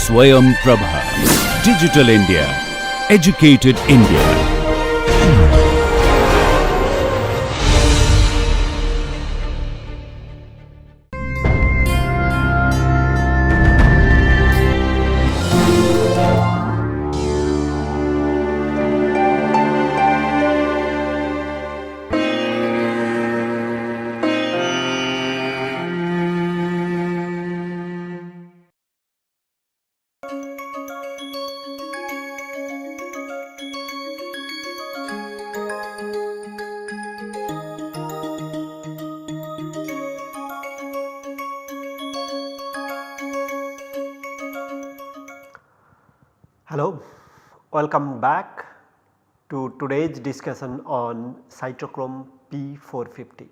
Swayam Prabha. Digital India. Educated India. Hello, welcome back to today's discussion on Cytochrome P450.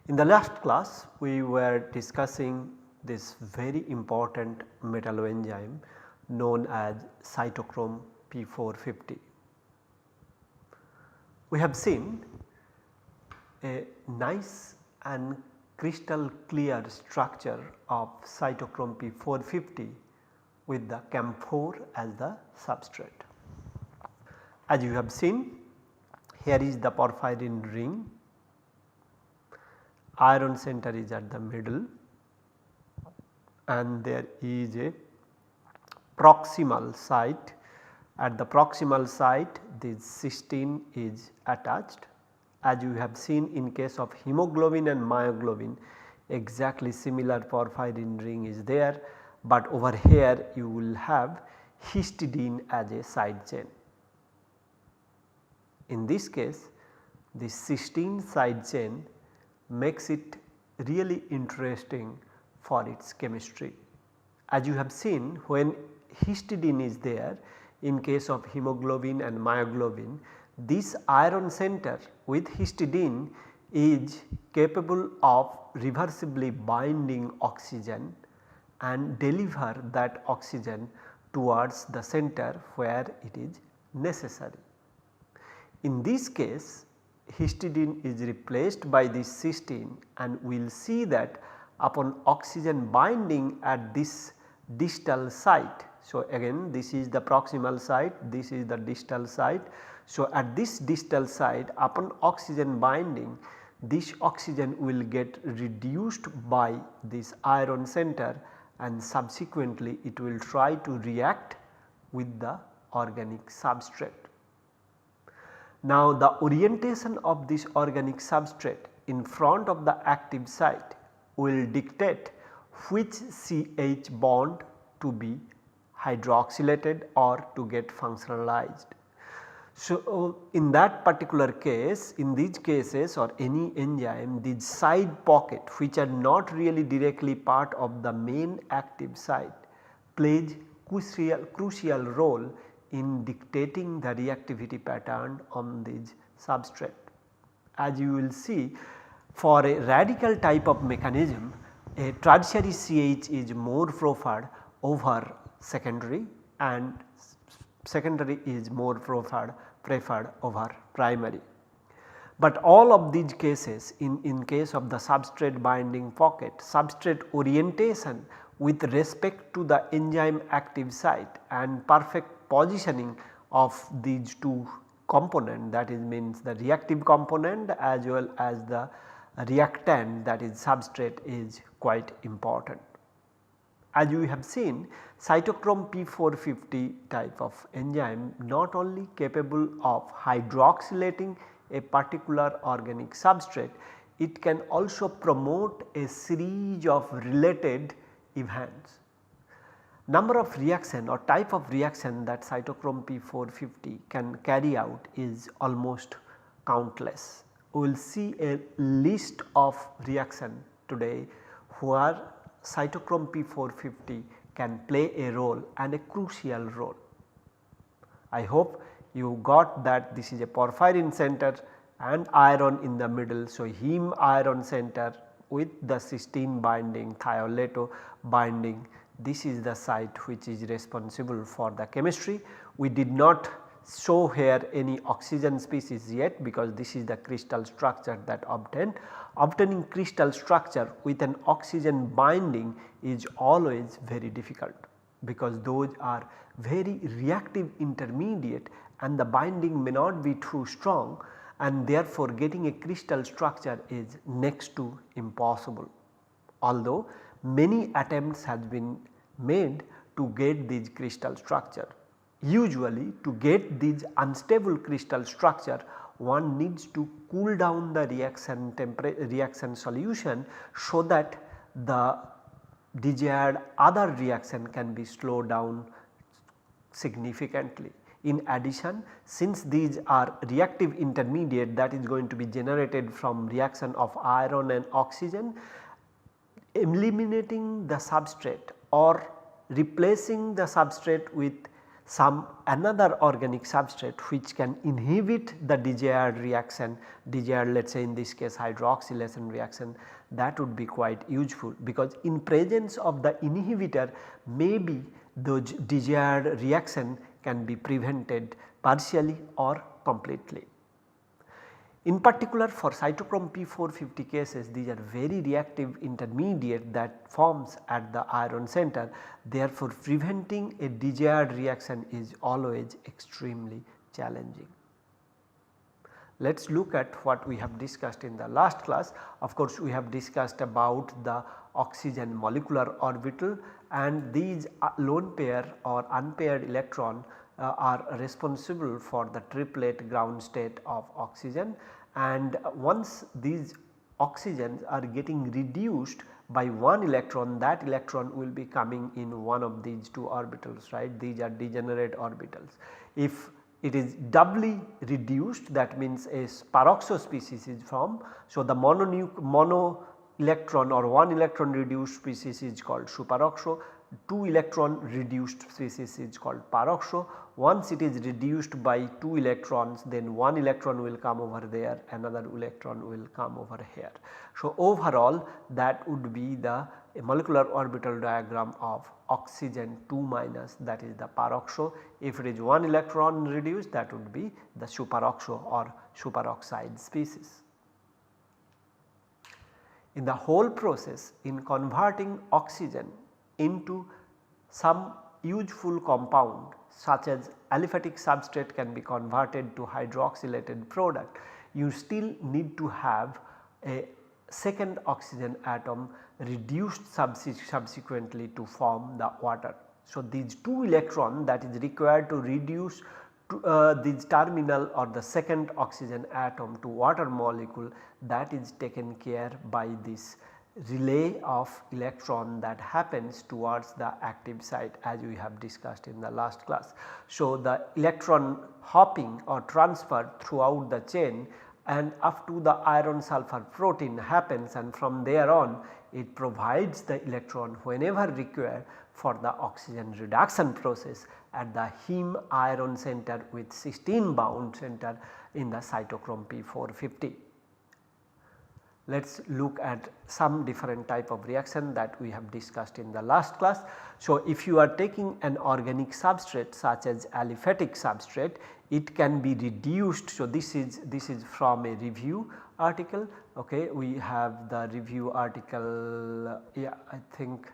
In the last class we were discussing this very important metalloenzyme known as Cytochrome P450. We have seen a nice and crystal clear structure of Cytochrome P450 with the camphor as the substrate. As you have seen, here is the porphyrin ring, iron center is at the middle and there is a proximal site. At the proximal site this cysteine is attached. As you have seen in case of hemoglobin and myoglobin, exactly similar porphyrin ring is there, but over here you will have histidine as a side chain. In this case this cysteine side chain makes it really interesting for its chemistry. As you have seen, when histidine is there in case of hemoglobin and myoglobin, this iron center with histidine is capable of reversibly binding oxygen and deliver that oxygen towards the center where it is necessary. In this case histidine is replaced by this cysteine and we will see that upon oxygen binding at this distal site. So, again this is the proximal site, this is the distal site. So, at this distal site upon oxygen binding, this oxygen will get reduced by this iron center and subsequently it will try to react with the organic substrate. Now, the orientation of this organic substrate in front of the active site will dictate which CH bond to be hydroxylated or to get functionalized. So, in that particular case, in these cases or any enzyme, these side pocket which are not really directly part of the main active site plays crucial role in dictating the reactivity pattern on this substrate. As you will see, for a radical type of mechanism, a tertiary CH is more preferred over secondary and secondary is more preferred over primary. But all of these cases in case of the substrate binding pocket, substrate orientation with respect to the enzyme active site and perfect positioning of these two component, that is means the reactive component as well as the reactant, that is substrate, is quite important. As you have seen, Cytochrome P450 type of enzyme not only capable of hydroxylating a particular organic substrate, it can also promote a series of related events. Number of reaction or type of reaction that Cytochrome P450 can carry out is almost countless. We will see a list of reaction today where Cytochrome P450 can play a role and a crucial role. I hope you got that this is a porphyrin center and iron in the middle. So, heme iron center with the cysteine binding, thiolato binding, this is the site which is responsible for the chemistry. We did not show here any oxygen species yet because this is the crystal structure that obtained. Obtaining crystal structure with an oxygen binding is always very difficult. because those are very reactive intermediate and the binding may not be too strong, and therefore getting a crystal structure is next to impossible. Although many attempts has been made to get these crystal structure. Usually to get these unstable crystal structure, one needs to cool down the reaction solution so that the desired other reaction can be slowed down significantly. In addition, since these are reactive intermediate that is going to be generated from reaction of iron and oxygen, eliminating the substrate or replacing the substrate with some another organic substrate which can inhibit the desired reaction, desired let us say in this case hydroxylation reaction, that would be quite useful, because in presence of the inhibitor maybe the desired reaction can be prevented partially or completely. In particular for cytochrome P450 cases, these are very reactive intermediate that forms at the iron center, therefore preventing a desired reaction is always extremely challenging. Let us look at what we have discussed in the last class. Of course, we have discussed about the oxygen molecular orbital, and these lone pair or unpaired electron are responsible for the triplet ground state of oxygen, and once these oxygens are getting reduced by one electron, that electron will be coming in one of these two orbitals, right. These are degenerate orbitals. If it is doubly reduced, that means a peroxo species is formed. So, the mono electron or one electron reduced species is called superoxo, 2 electron reduced species is called peroxo. Once it is reduced by 2 electrons, then 1 electron will come over there, another electron will come over here. So, overall that would be the molecular orbital diagram of oxygen 2 minus, that is the peroxo. If it is 1 electron reduced, that would be the superoxo or superoxide species. In the whole process, in converting oxygen into some useful compound such as aliphatic substrate can be converted to hydroxylated product, you still need to have a second oxygen atom reduced subsequently to form the water. So, these 2 electron that is required to reduce this terminal or the second oxygen atom to water molecule, that is taken care by this relay of electron that happens towards the active site, as we have discussed in the last class. So, the electron hopping or transfer throughout the chain and up to the iron sulfur protein happens, and from there on it provides the electron whenever required for the oxygen reduction process at the heme iron center with cysteine bound center in the cytochrome P450. Let us look at some different type of reaction that we have discussed in the last class. So, if you are taking an organic substrate such as aliphatic substrate, it can be reduced. So, this is from a review article. Okay, we have the review article, yeah, I think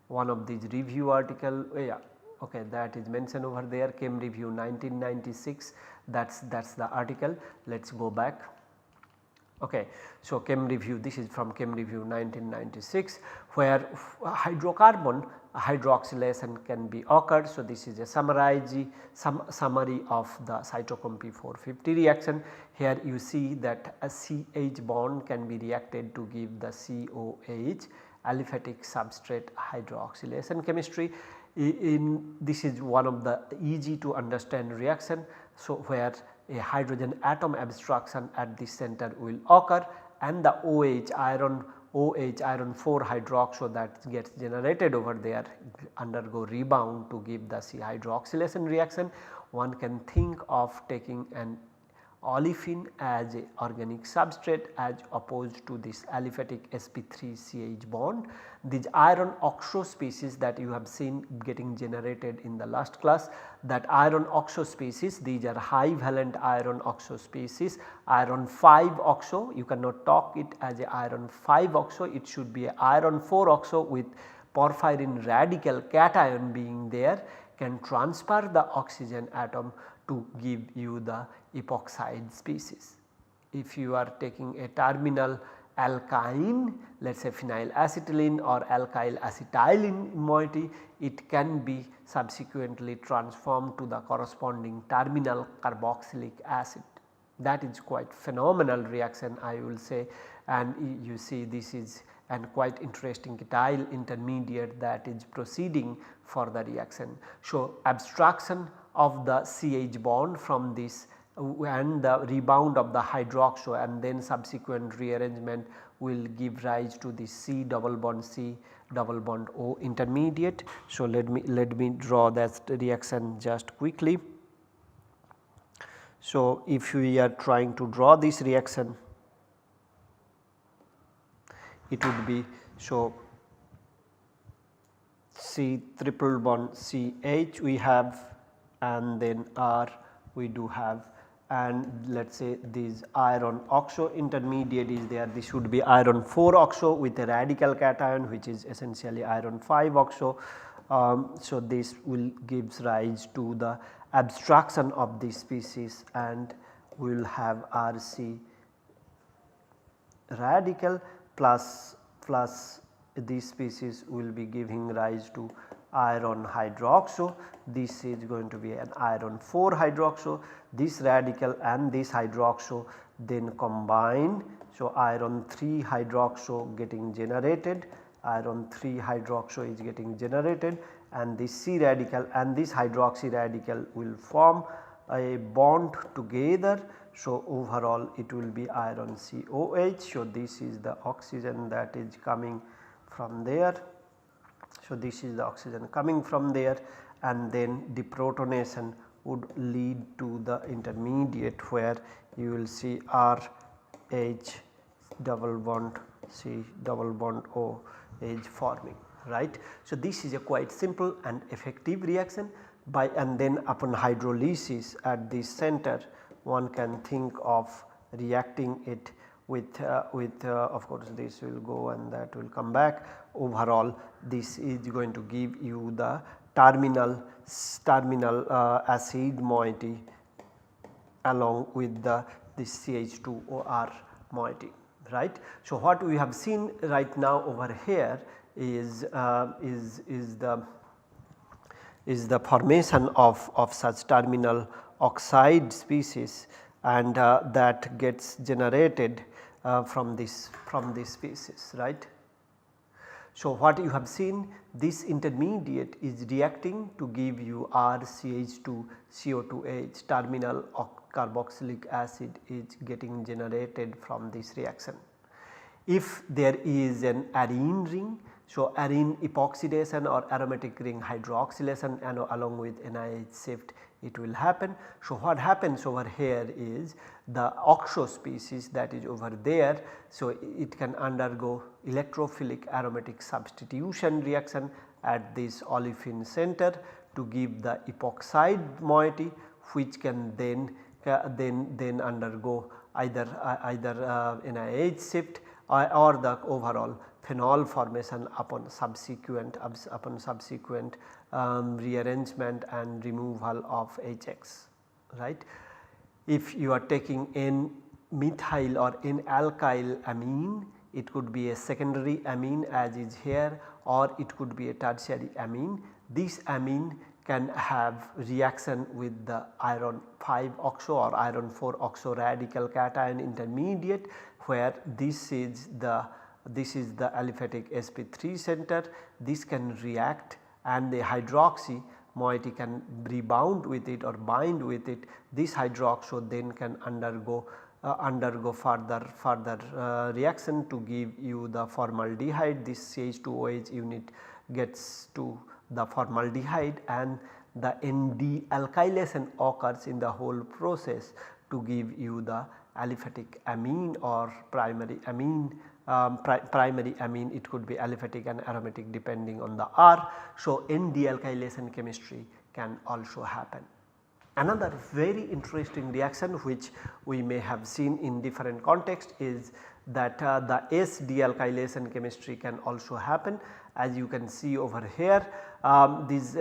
one of these review article, yeah, okay, that is mentioned over there, Chem Review 1996, that is the article. Let us go back. Okay. So, Chem Review, this is from Chem Review 1996, where hydrocarbon hydroxylation can be occurred. So, this is a summary of the cytochrome P450 reaction. Here you see that a CH bond can be reacted to give the COH, aliphatic substrate hydroxylation chemistry. This is one of the easy to understand reaction. So, where a hydrogen atom abstraction at this center will occur, and the OH iron 4 hydroxo that gets generated over there undergo rebound to give the C hydroxylation reaction. One can think of taking an olefin as a organic substrate as opposed to this aliphatic sp3 CH bond. These iron oxo species that you have seen getting generated in the last class, that iron oxo species, these are high valent iron oxo species, iron 5 oxo, you cannot talk it as a iron 5 oxo, it should be a iron 4 oxo with porphyrin radical cation being there can transfer the oxygen atom to give you the epoxide species. If you are taking a terminal alkyne, let us say phenylacetylene or alkyl acetylene moiety, it can be subsequently transformed to the corresponding terminal carboxylic acid. That is quite phenomenal reaction, I will say, and you see this is an quite interesting kethyl intermediate that is proceeding for the reaction. So, abstraction of the CH bond from this and the rebound of the hydroxo and then subsequent rearrangement will give rise to the C double bond O intermediate. So, let me draw that reaction just quickly. So, if we are trying to draw this reaction, it would be, so C triple bond CH we have, and then R we do have, and let us say this iron oxo intermediate is there. This should be iron 4 oxo with a radical cation which is essentially iron 5 oxo. So, this will gives rise to the abstraction of this species, and we will have Rc radical plus this species will be giving rise to iron hydroxo. This is going to be an iron 4 hydroxo. This radical and this hydroxo then combine. So, iron 3 hydroxo getting generated, iron 3 hydroxo is getting generated, and this C radical and this hydroxy radical will form a bond together. So, overall it will be iron COH. So, this is the oxygen that is coming from there. So, this is the oxygen coming from there, and then deprotonation would lead to the intermediate where you will see RH double bond C double bond O is forming, right. So, this is a quite simple and effective reaction and then upon hydrolysis at this center one can think of reacting it with of course this will go and that will come back. Overall this is going to give you the terminal acid moiety along with this CH2OR moiety, right. So, what we have seen right now over here is the formation of such terminal oxide species, and that gets generated from this species, right. So, what you have seen, this intermediate is reacting to give you RCH2 CO2H, terminal carboxylic acid is getting generated from this reaction. If there is an arene ring, so arene epoxidation or aromatic ring hydroxylation and along with NiH shift it will happen. So, what happens over here is the oxo species that is over there. So, it can undergo electrophilic aromatic substitution reaction at this olefin center to give the epoxide moiety, which can then undergo either NiH shift or the overall phenol formation upon subsequent rearrangement and removal of HX, right. If you are taking N-methyl or N-alkyl amine, it could be a secondary amine as is here, or it could be a tertiary amine. This amine can have reaction with the iron 5 oxo or iron 4 oxo radical cation intermediate, where this is the aliphatic sp3 center. This can react and the hydroxy moiety can rebound with it or bind with it. This hydroxo then can undergo further reaction to give you the formaldehyde. This CH2OH unit gets to the formaldehyde, and the ND alkylation occurs in the whole process to give you the aliphatic amine or primary amine. Primary amine, it could be aliphatic and aromatic depending on the R. So, N-dealkylation chemistry can also happen. Another very interesting reaction which we may have seen in different context is that the S dealkylation chemistry can also happen. As you can see over here, these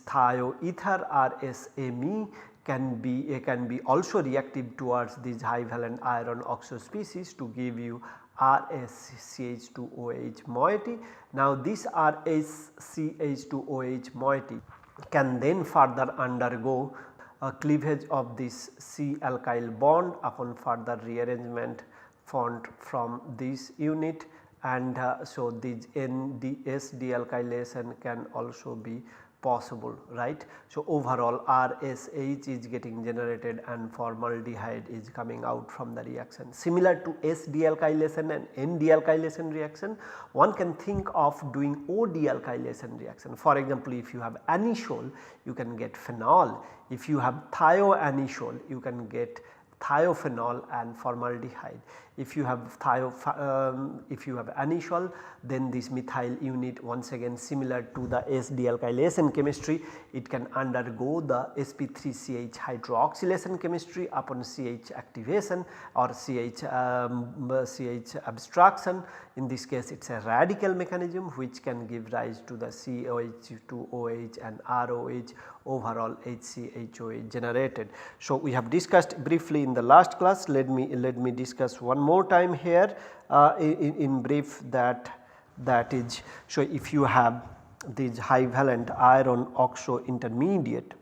thioether RSMe can be also reactive towards these high valent iron oxo species to give you RsCH2OH moiety. Now this RsCH2OH moiety can then further undergo a cleavage of this C alkyl bond upon further rearrangement formed from this unit, and so this NDS dealkylation can also be possible, right. So overall RSH is getting generated and formaldehyde is coming out from the reaction. Similar to S dealkylation and N dealkylation reaction, one can think of doing O dealkylation reaction. For example, if you have anisole, you can get phenol. If you have thioanisole, you can get thiophenol and formaldehyde. If you have anisole, then this methyl unit, once again similar to the S dealkylation chemistry, it can undergo the sp3CH hydroxylation chemistry upon CH activation or CH abstraction. In this case it is a radical mechanism which can give rise to the COH2OH and ROH, overall HCHOH generated. So we have discussed briefly in the last class. Let me discuss one more time here in brief, that is, so if you have this high valent iron oxo intermediate,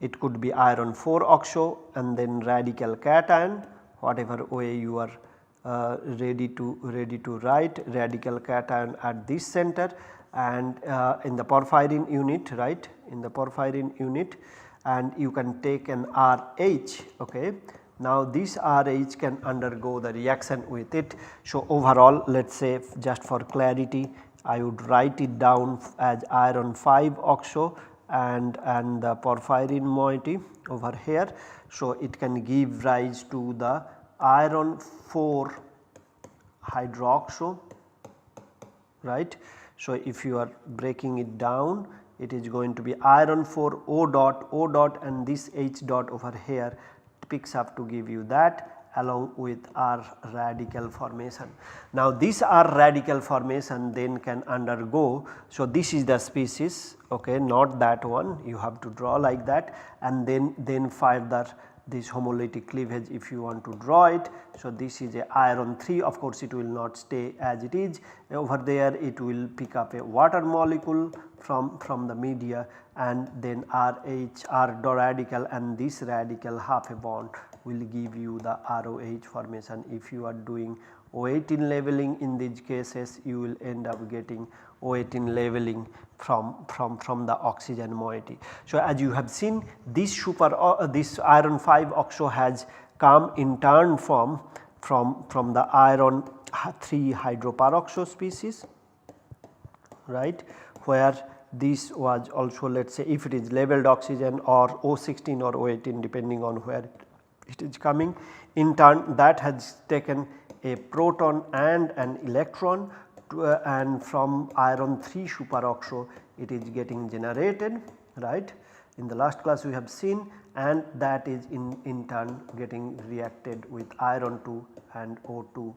it could be iron 4 oxo and then radical cation, whatever way you are ready to write, radical cation at this center, and in the porphyrin unit, right, in the porphyrin unit, and you can take an RH. Okay. Now this RH can undergo the reaction with it. So overall, let us say just for clarity, I would write it down as iron 5 oxo and the porphyrin moiety over here. So it can give rise to the iron 4 hydroxo, right. So if you are breaking it down, it is going to be iron 4 O dot and this H dot over here picks up to give you that, along with R radical formation. Now this R radical formation then can undergo, so this is the species, okay, not that one, you have to draw like that, and then further this homolytic cleavage if you want to draw it. So this is a iron 3, of course it will not stay as it is, over there it will pick up a water molecule from the media, and then RH R radical and this radical half a bond will give you the ROH formation. If you are doing O18 leveling, in these cases you will end up getting O18 leveling from the oxygen moiety. So as you have seen, this this iron 5 oxo has come in turn from the iron 3 hydroperoxo species, right, where this was also, let us say, if it is labeled oxygen or O16 or O18 depending on where it is coming, in turn that has taken a proton and an electron and from iron 3 superoxo it is getting generated, right. In the last class we have seen, and that is in turn getting reacted with iron 2 and O2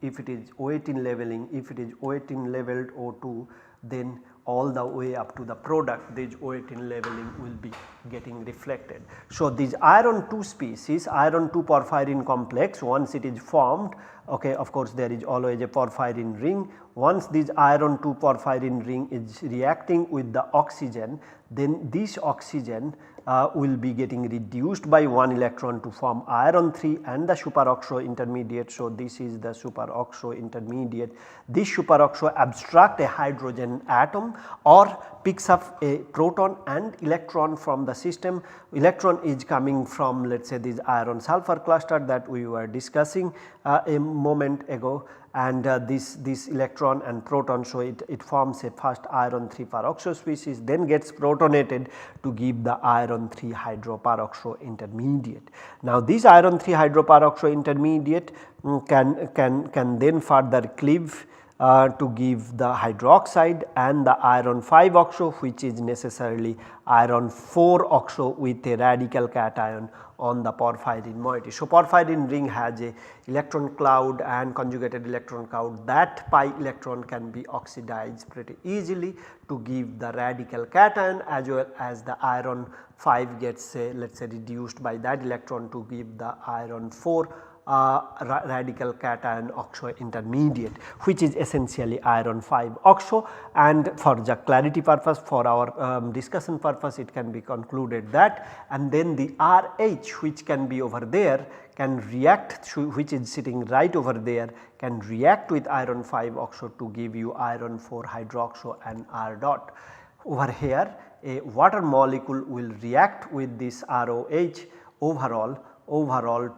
if it is O18 leveling. If it is O18 leveled O2, then all the way up to the product, this O18 leveling will be getting reflected. So these iron 2 species, iron 2 porphyrin complex, once it is formed, okay, of course there is always a porphyrin ring. Once this iron 2 porphyrin ring is reacting with the oxygen, then this oxygen will be getting reduced by 1 electron to form iron 3 and the superoxo intermediate. So this is the superoxo intermediate. This superoxo abstract a hydrogen atom or picks up a proton and electron from the system. Electron is coming from, let us say, this iron sulfur cluster that we were discussing a moment ago, and this electron and proton, so it forms a first iron 3 peroxo species, then gets protonated to give the iron 3 hydroperoxo intermediate. Now this iron 3 hydroperoxo intermediate can then further cleave to give the hydroxide, and the iron 5 oxo, which is necessarily iron 4 oxo with a radical cation on the porphyrin moiety. So, porphyrin ring has a electron cloud and conjugated electron cloud. That pi electron can be oxidized pretty easily to give the radical cation, as well as the iron 5 gets let us say reduced by that electron to give the iron 4 radical cation oxo intermediate, which is essentially iron 5 oxo. And for the clarity purpose, for our discussion purpose, it can be concluded that, and then the RH, which can be over there, can react which is sitting right over there, can react with iron 5 oxo to give you iron 4 hydroxo and R dot. Over here a water molecule will react with this ROH overall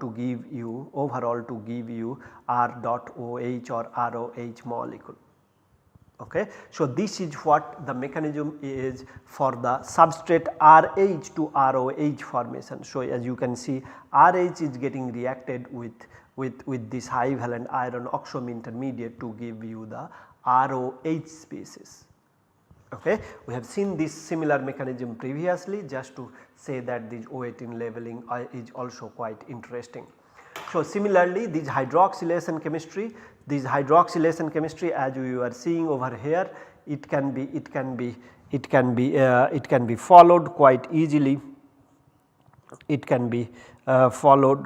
to give you R dot OH or ROH molecule. Okay. So, this is what the mechanism is for the substrate RH to ROH formation. So, as you can see, RH is getting reacted with this high valent iron oxo intermediate to give you the ROH species. Okay. We have seen this similar mechanism previously, just to say that this O18 labeling is also quite interesting. So, similarly this hydroxylation chemistry as you are seeing over here, it can be followed quite easily. It can be followed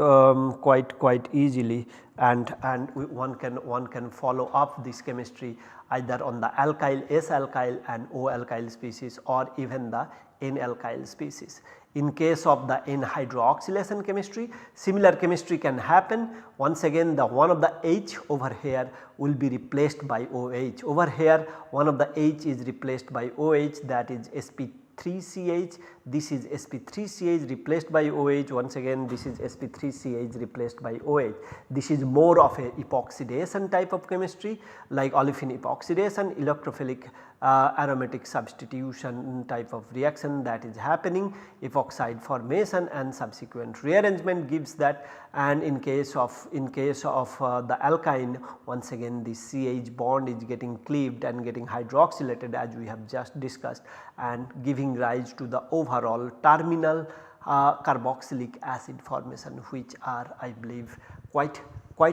quite easily, and one can follow up this chemistry either on the alkyl, S alkyl and O alkyl species, or even the N alkyl species. In case of the N hydroxylation chemistry, similar chemistry can happen. Once again, the one of the H over here will be replaced by OH. Over here one of the H is replaced by OH, that is sp3CH. This is sp3CH replaced by OH. Once again this is sp3CH replaced by OH. This is more of a epoxidation type of chemistry, like olefin epoxidation, electrophilic aromatic substitution type of reaction that is happening, epoxide formation and subsequent rearrangement gives that. And in case of the alkyne, once again the CH bond is getting cleaved and getting hydroxylated, as we have just discussed, and giving rise to the overall terminal carboxylic acid formation, which are, I believe, quite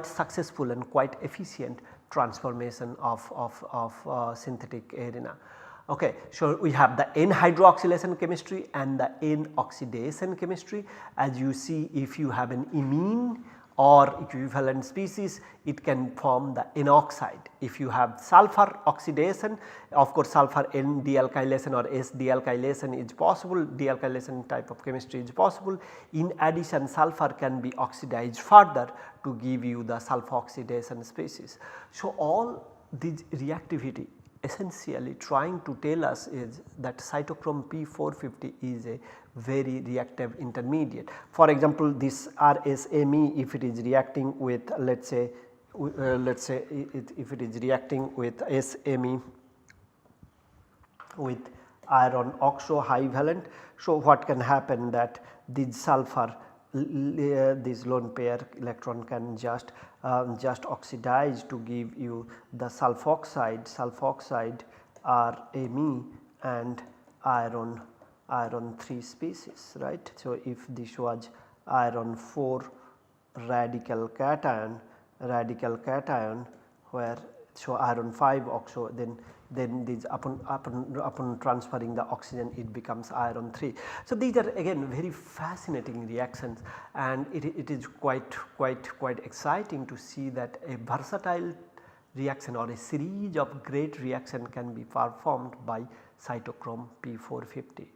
successful and quite efficient transformation of synthetic arena. Okay. So, we have the N hydroxylation chemistry and the N oxidation chemistry. As you see, if you have an imine or equivalent species, it can form the N oxide. If you have sulfur oxidation, of course sulfur N dealkylation or S dealkylation is possible, dealkylation type of chemistry is possible. In addition, sulfur can be oxidized further to give you the sulfoxidation species. So, all this reactivity essentially trying to tell us is that cytochrome P450 is a very reactive intermediate. For example, this RSMe, if it is reacting with let us say if it is reacting with SMe with iron oxo high valent. So, what can happen that this sulfur this lone pair electron can just oxidize to give you the sulfoxide Rme and iron 3 species, right. So, if this was iron 4 radical cation where, so iron 5 oxo, then this upon transferring the oxygen it becomes iron 3. So, these are again very fascinating reactions, and it is quite exciting to see that a versatile reaction or a series of great reaction can be performed by cytochrome P450.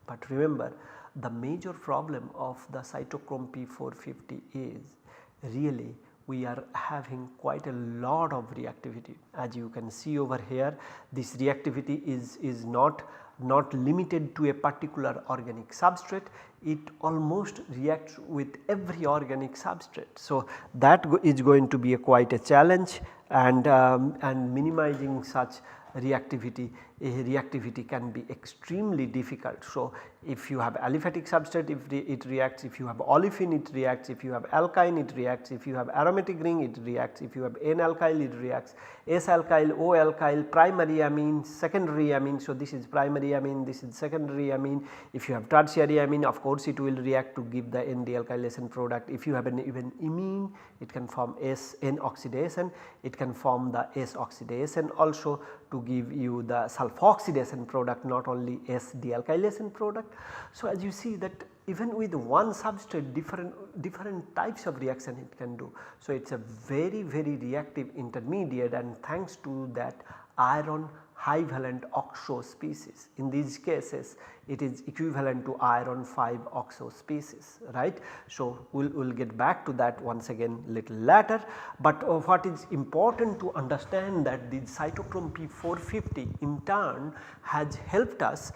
But remember, the major problem of the cytochrome P450 is really we are having quite a lot of reactivity. As you can see over here, this reactivity is not limited to a particular organic substrate, it almost reacts with every organic substrate. So, that is going to be quite a challenge, and minimizing such reactivity reactivity can be extremely difficult. So, if you have aliphatic substrate it reacts, if you have olefin it reacts, if you have alkyne it reacts, if you have aromatic ring it reacts, if you have N-alkyl it reacts, S-alkyl, O-alkyl, primary amine, secondary amine. So, this is primary amine, this is secondary amine. If you have tertiary amine, of course it will react to give the N-dealkylation product. If you have an even imine, it can form N oxidation, it can form the S oxidation also to give you the sulfoxidation product, not only S dealkylation product. So, as you see that even with one substrate different types of reaction it can do. So, it is a very reactive intermediate, and thanks to that iron high valent oxo species. In these cases it is equivalent to iron 5 oxo species, right. So, we will get back to that once again little later, but what is important to understand that the cytochrome P450 in turn has helped us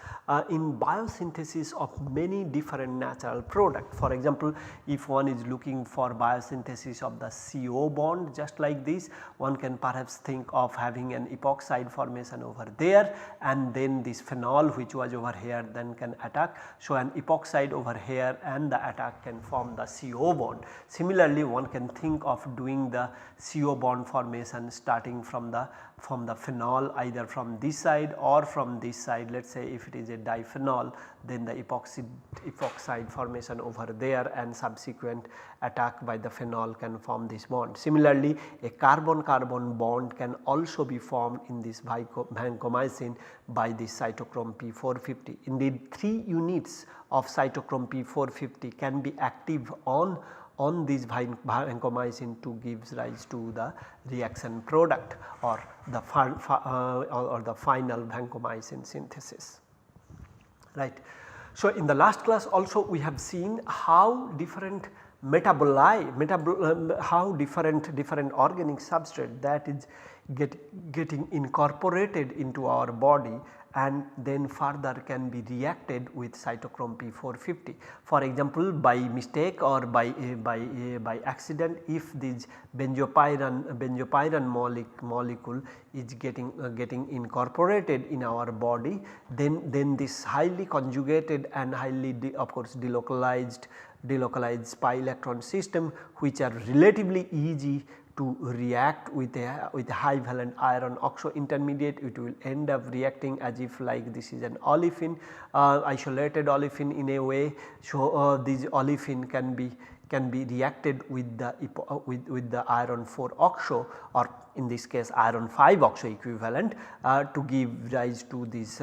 in biosynthesis of many different natural products. For example, if one is looking for biosynthesis of the CO bond just like this, one can perhaps think of having an epoxide formation over there, and then this phenol which was over here then can attack. So, an epoxide over here and the attack can form the CO bond. Similarly, one can think of doing the CO bond formation starting from the phenol, either from this side or from this side. Let us say if it is a diphenol, then the epoxide formation over there and subsequent attack by the phenol can form this bond. Similarly, a carbon-carbon bond can also be formed in this vancomycin by this cytochrome P450. Indeed, 3 units of cytochrome P450 can be active on this vancomycin to gives rise to the reaction product or the final vancomycin synthesis, right. So, in the last class also we have seen how different how different organic substrate that is getting incorporated into our body and then further can be reacted with cytochrome P450. For example, by mistake or by accident, if this benzopyran molecule is getting incorporated in our body, then this highly conjugated and highly of course delocalized pi electron system, which are relatively easy to react with a high valent iron oxo intermediate, it will end up reacting as if like this is an olefin, isolated olefin in a way. So, this olefin can be reacted with the iron 4 oxo, or in this case iron 5 oxo equivalent, to give rise to this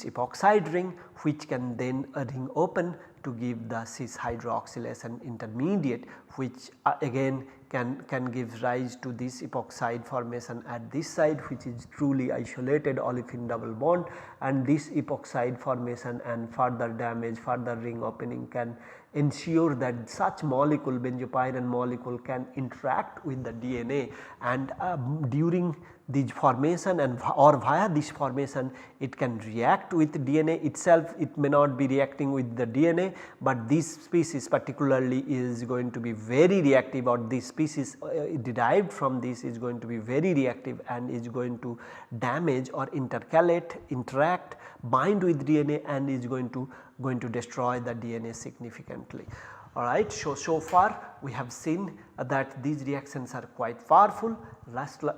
epoxide ring, which can then ring open to give the cis hydroxylation intermediate, which again can give rise to this epoxide formation at this side, which is truly isolated olefin double bond, and this epoxide formation and further damage, further ring opening can ensure that such molecule, benzopyran molecule, can interact with the DNA, and during this formation and or via this formation it can react with DNA itself. It may not be reacting with the DNA, but this species particularly is going to be very reactive, or this species derived from this is going to be very reactive and is going to damage or intercalate, interact, bind with DNA, and is going to destroy the DNA significantly. Alright. So far we have seen that these reactions are quite powerful.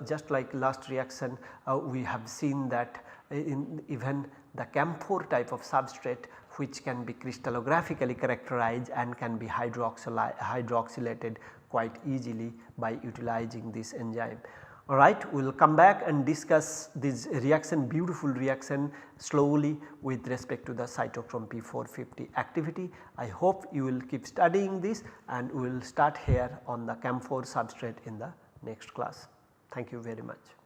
Just like last reaction, we have seen that in even the camphor type of substrate, which can be crystallographically characterized and can be hydroxylated quite easily by utilizing this enzyme. Alright, we will come back and discuss this reaction, beautiful reaction, slowly with respect to the cytochrome P450 activity. I hope you will keep studying this, and we will start here on the camphor substrate in the next class. Thank you very much.